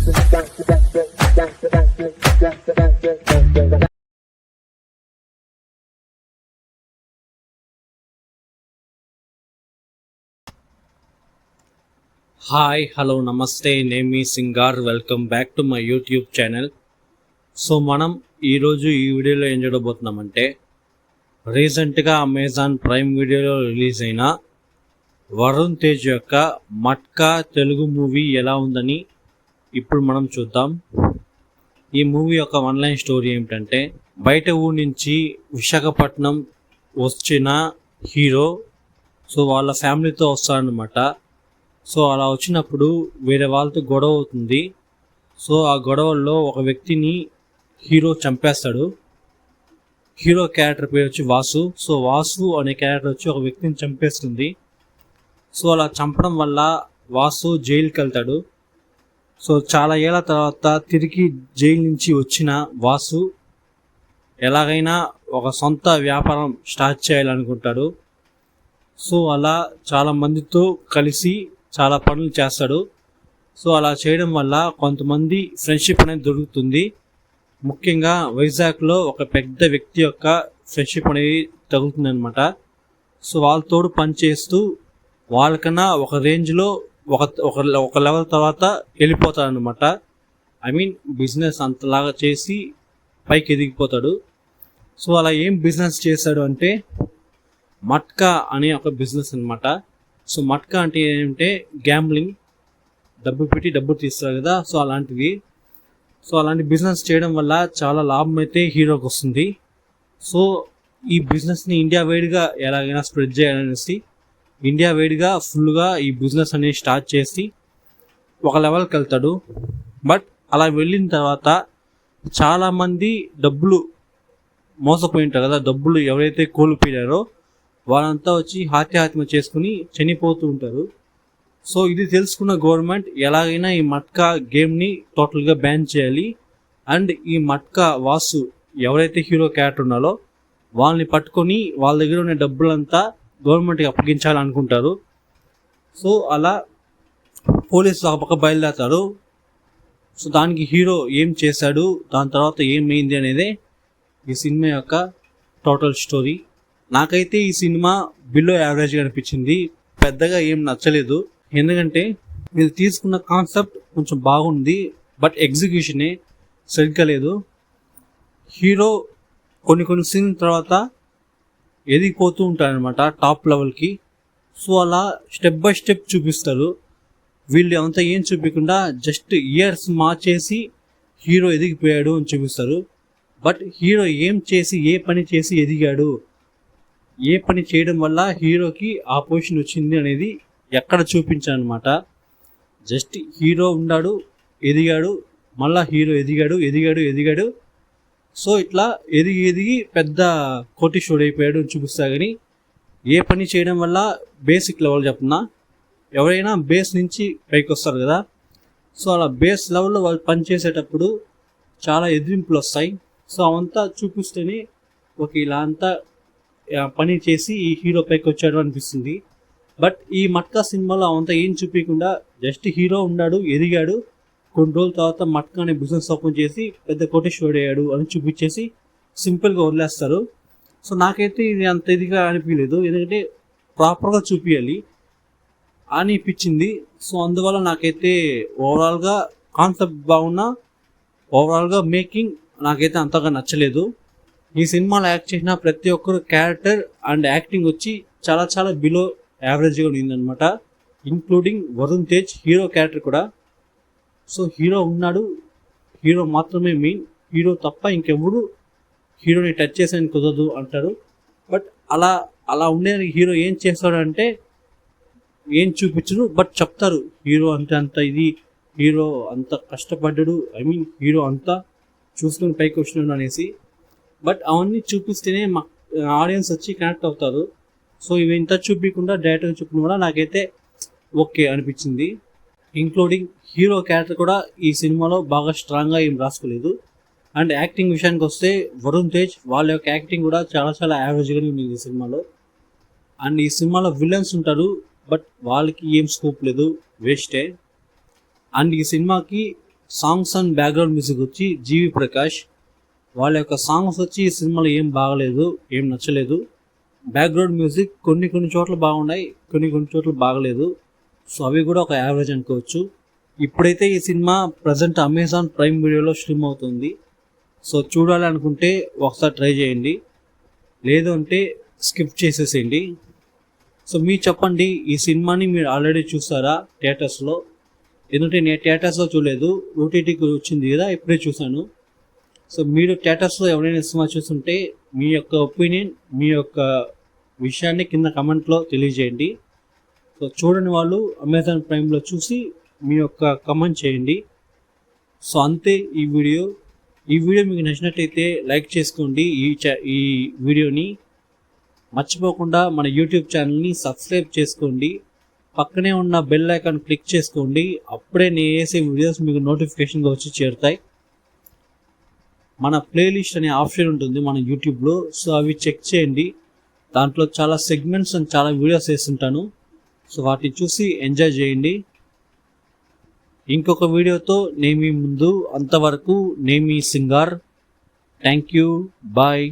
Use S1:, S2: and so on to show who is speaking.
S1: Hi hello namaste, నేను మీ Singar. Welcome back to my YouTube channel. So మనం ఈరోజు ఈ వీడియోలో ఏం చూడబోతున్నామంటే, రీసెంట్గా అమెజాన్ ప్రైమ్ వీడియోలో రిలీజ్ అయిన వరుణ్ తేజ్ యొక్క మట్కా తెలుగు మూవీ ఎలా ఉందని ఇప్పుడు మనం చూద్దాం. ఈ మూవీ యొక్క ఆన్లైన్ స్టోరీ ఏమిటంటే, బయట ఊరి నుంచి విశాఖపట్నం వచ్చిన హీరో సో వాళ్ళ ఫ్యామిలీతో వస్తారనమాట. సో అలా వచ్చినప్పుడు వేరే వాళ్ళతో గొడవ అవుతుంది. సో ఆ గొడవల్లో ఒక వ్యక్తిని హీరో చంపేస్తాడు. హీరో క్యారెక్టర్ పేరు వచ్చి వాసు. సో వాసు అనే క్యారెక్టర్ వచ్చి ఒక వ్యక్తిని చంపేస్తుంది. సో అలా చంపడం వల్ల వాసు జైలుకి వెళ్తాడు. సో చాలా ఏళ్ళ తర్వాత తిరిగి జైలు నుంచి వచ్చిన వాసు ఎలాగైనా ఒక సొంత వ్యాపారం స్టార్ట్ చేయాలనుకుంటాడు. సో అలా చాలా మందితో కలిసి చాలా పనులు చేస్తాడు. సో అలా చేయడం వల్ల కొంతమంది ఫ్రెండ్షిప్ అనేది దొరుకుతుంది. ముఖ్యంగా వైజాగ్లో ఒక పెద్ద వ్యక్తి యొక్క ఫ్రెండ్షిప్ అనేది తగులుతుంది అనమాట. సో వాళ్ళతోడు పనిచేస్తూ వాళ్ళకన్నా ఒక రేంజ్లో ఒక లెవెల్ తర్వాత వెళ్ళిపోతాడనమాట. ఐ మీన్ బిజినెస్ అంతలాగా చేసి పైకి ఎదిగిపోతాడు. సో అలా ఏం బిజినెస్ చేశాడు అంటే, మట్కా అనే ఒక బిజినెస్ అనమాట. సో మట్కా అంటే ఏంటంటే గ్యాంబ్లింగ్, డబ్బు పెట్టి డబ్బు తీస్తారు కదా, సో అలాంటివి. సో అలాంటి బిజినెస్ చేయడం వల్ల చాలా లాభం అయితే హీరోకి వస్తుంది. సో ఈ బిజినెస్ని ఇండియా వైడ్గా ఎలాగైనా స్ప్రెడ్ చేయాలనేసి ఇండియా వైడ్గా ఫుల్గా ఈ బిజినెస్ అనేది స్టార్ట్ చేసి ఒక లెవెల్కి వెళ్తాడు. బట్ అలా వెళ్ళిన తర్వాత చాలామంది డబ్బులు మోసపోయి ఉంటారు కదా, డబ్బులు ఎవరైతే కోల్పోయారో వాళ్ళంతా వచ్చి ఆత్మహత్య చేసుకుని చనిపోతూ ఉంటారు. సో ఇది తెలుసుకున్న గవర్నమెంట్ ఎలాగైనా ఈ మట్కా గేమ్ని టోటల్గా బ్యాన్ చేయాలి. అండ్ ఈ మట్కా వాసు ఎవరైతే హీరో క్యారెక్టర్ ఉన్నారో వాళ్ళని పట్టుకొని వాళ్ళ దగ్గర ఉన్న డబ్బులంతా గవర్నమెంట్కి అప్పగించాలనుకుంటారు. సో అలా పోలీసులు ఒక పక్క బయలుదేరతారు. సో దానికి హీరో ఏం చేశాడు, దాని తర్వాత ఏమైంది అనేది ఈ సినిమా యొక్క టోటల్ స్టోరీ. నాకైతే ఈ సినిమా బిలో యావరేజ్గా అనిపించింది, పెద్దగా ఏం నచ్చలేదు. ఎందుకంటే వీళ్ళు తీసుకున్న కాన్సెప్ట్ కొంచెం బాగుంది, బట్ ఎగ్జిక్యూషనే సరిగ్గా లేదు. హీరో కొన్ని సీన్ తర్వాత ఎదిగిపోతూ ఉంటారనమాట టాప్ లెవెల్కి. సో అలా స్టెప్ బై స్టెప్ చూపిస్తారు. వీళ్ళు అంతా ఏం చూపించకుండా జస్ట్ ఇయర్స్ మార్చేసి హీరో ఎదిగిపోయాడు అని చూపిస్తారు. బట్ హీరో ఏం చేసి ఏ పని చేసి ఎదిగాడు, ఏ పని చేయడం వల్ల హీరోకి ఆ పొజిషన్ వచ్చింది అనేది ఎక్కడ చూపించానమాట. జస్ట్ హీరో ఉన్నాడు, ఎదిగాడు, మళ్ళా హీరో ఎదిగాడు. సో ఇట్లా ఎదిగి పెద్ద కోటీశ్వరుడు అయిపోయాడు అని చూపిస్తా. కానీ ఏ పని చేయడం వల్ల బేసిక్ లెవెల్ చెప్తున్నా, ఎవరైనా బేస్ నుంచి పైకి వస్తారు కదా, సో అలా బేస్ లెవెల్లో వాళ్ళు పని చేసేటప్పుడు చాలా ఎదిరింపులు వస్తాయి. సో అవంతా చూపిస్తేనే ఒక ఇలా అంతా పని చేసి ఈ హీరో పైకి వచ్చాడు అనిపిస్తుంది. బట్ ఈ మట్కా సినిమాలో అవంతా ఏం చూపించకుండా జస్ట్ హీరో ఉన్నాడు, ఎదిగాడు, కొన్ని రోజుల తర్వాత మట్కా అనే బిజినెస్ ఓపెన్ చేసి పెద్ద కోటేశ్వరుడు అయ్యాడు అని చూపించేసి సింపుల్గా వదిలేస్తారు. సో నాకైతే ఇది అంత ఇదిగా అనిపించలేదు, ఎందుకంటే ప్రాపర్గా చూపించాలి అనిపించింది. సో అందువల్ల నాకైతే ఓవరాల్గా కాన్సెప్ట్ బాగున్నా ఓవరాల్గా మేకింగ్ నాకైతే అంతగా నచ్చలేదు. ఈ సినిమాలో యాక్ట్ చేసిన ప్రతి ఒక్కరు క్యారెక్టర్ అండ్ యాక్టింగ్ వచ్చి చాలా చాలా బిలో యావరేజ్గా ఉందన్నమాట, including Varun Tej hero character కూడా. సో హీరో ఉన్నాడు, హీరో మాత్రమే మెయిన్, హీరో తప్ప ఇంకెవరు హీరోని టచ్ చేసేది కుదరదు అంటారు. బట్ అలా ఉండే హీరో ఏం చేస్తాడు అంటే ఏం చూపించరు, బట్ చెప్తారు హీరో అంత ఇది, హీరో అంత కష్టపడ్డాడు, ఐ మీన్ హీరో అంతా చూసుకుని పైకి వచ్చినాడు అనేసి. బట్ అవన్నీ చూపిస్తేనే మా ఆడియన్స్ వచ్చి కనెక్ట్ అవుతారు. సో ఇవి ఇంత చూపించకుండా డైరెక్ట్గా చూపిన కూడా నాకైతే ఓకే అనిపించింది. ఇంక్లూడింగ్ హీరో క్యారెక్టర్ కూడా ఈ సినిమాలో బాగా స్ట్రాంగ్గా ఏం రాసుకోలేదు. అండ్ యాక్టింగ్ విషయానికి వస్తే వరుణ్ తేజ్ వాళ్ళ యొక్క యాక్టింగ్ కూడా చాలా చాలా యావరేజ్గానే ఉంది ఈ సినిమాలో. అండ్ ఈ సినిమాలో విలన్స్ ఉంటారు, బట్ వాళ్ళకి ఏం స్కోప్ లేదు, వేస్టే. అండ్ ఈ సినిమాకి సాంగ్స్ అండ్ బ్యాక్గ్రౌండ్ మ్యూజిక్ వచ్చి జీవి ప్రకాష్. వాళ్ళ యొక్క సాంగ్స్ వచ్చి ఈ సినిమాలో ఏం బాగలేదు, ఏం నచ్చలేదు. బ్యాక్గ్రౌండ్ మ్యూజిక్ కొన్ని చోట్ల బాగున్నాయి, కొన్ని చోట్ల బాగలేదు. సో అవి కూడా ఒక యావరేజ్ అనుకోవచ్చు. ఇప్పుడైతే ఈ సినిమా ప్రజెంట్ అమెజాన్ ప్రైమ్ వీడియోలో స్ట్రీమ్ అవుతుంది. సో చూడాలి అనుకుంటే ఒకసారి ట్రై చేయండి, లేదు అంటే స్కిప్ చేసేసేయండి. సో మీరు చెప్పండి, ఈ సినిమాని మీరు ఆల్రెడీ చూసారా థియేటర్స్లో? ఎందుకంటే నేను థియేటర్స్లో చూడలేదు, ఓటీటీకి వచ్చింది కదా, ఇప్పుడే చూశాను. సో మీరు థియేటర్స్లో ఎవరైనా సినిమా చూస్తుంటే మీ యొక్క ఒపీనియన్, మీ యొక్క విషయాన్ని కింద కమెంట్లో తెలియజేయండి. సో చూడని వాళ్ళు అమెజాన్ ప్రైమ్లో చూసి మీ యొక్క కమెంట్ చేయండి. సో అంతే ఈ వీడియో మీకు నచ్చినట్టయితే లైక్ చేసుకోండి. ఈ వీడియోని మర్చిపోకుండా మన యూట్యూబ్ ఛానల్ని సబ్స్క్రైబ్ చేసుకోండి. పక్కనే ఉన్న బెల్ ఐకాన్ క్లిక్ చేసుకోండి. అప్పుడే నేను వేసే వీడియోస్ మీకు నోటిఫికేషన్గా వచ్చి చేరుతాయి. మన ప్లేలిస్ట్ అనే ఆప్షన్ ఉంటుంది మన యూట్యూబ్లో, సో అవి చెక్ చేయండి. దాంట్లో చాలా సెగ్మెంట్స్ అండ్ చాలా వీడియోస్ వేస్తుంటాను. సో వాటిని చూసి ఎంజాయ్ చేయండి. ఇంకొక వీడియోతో నేను మీ ముందు, అంతవరకు నేను మీ సింగార్. Thank you, bye.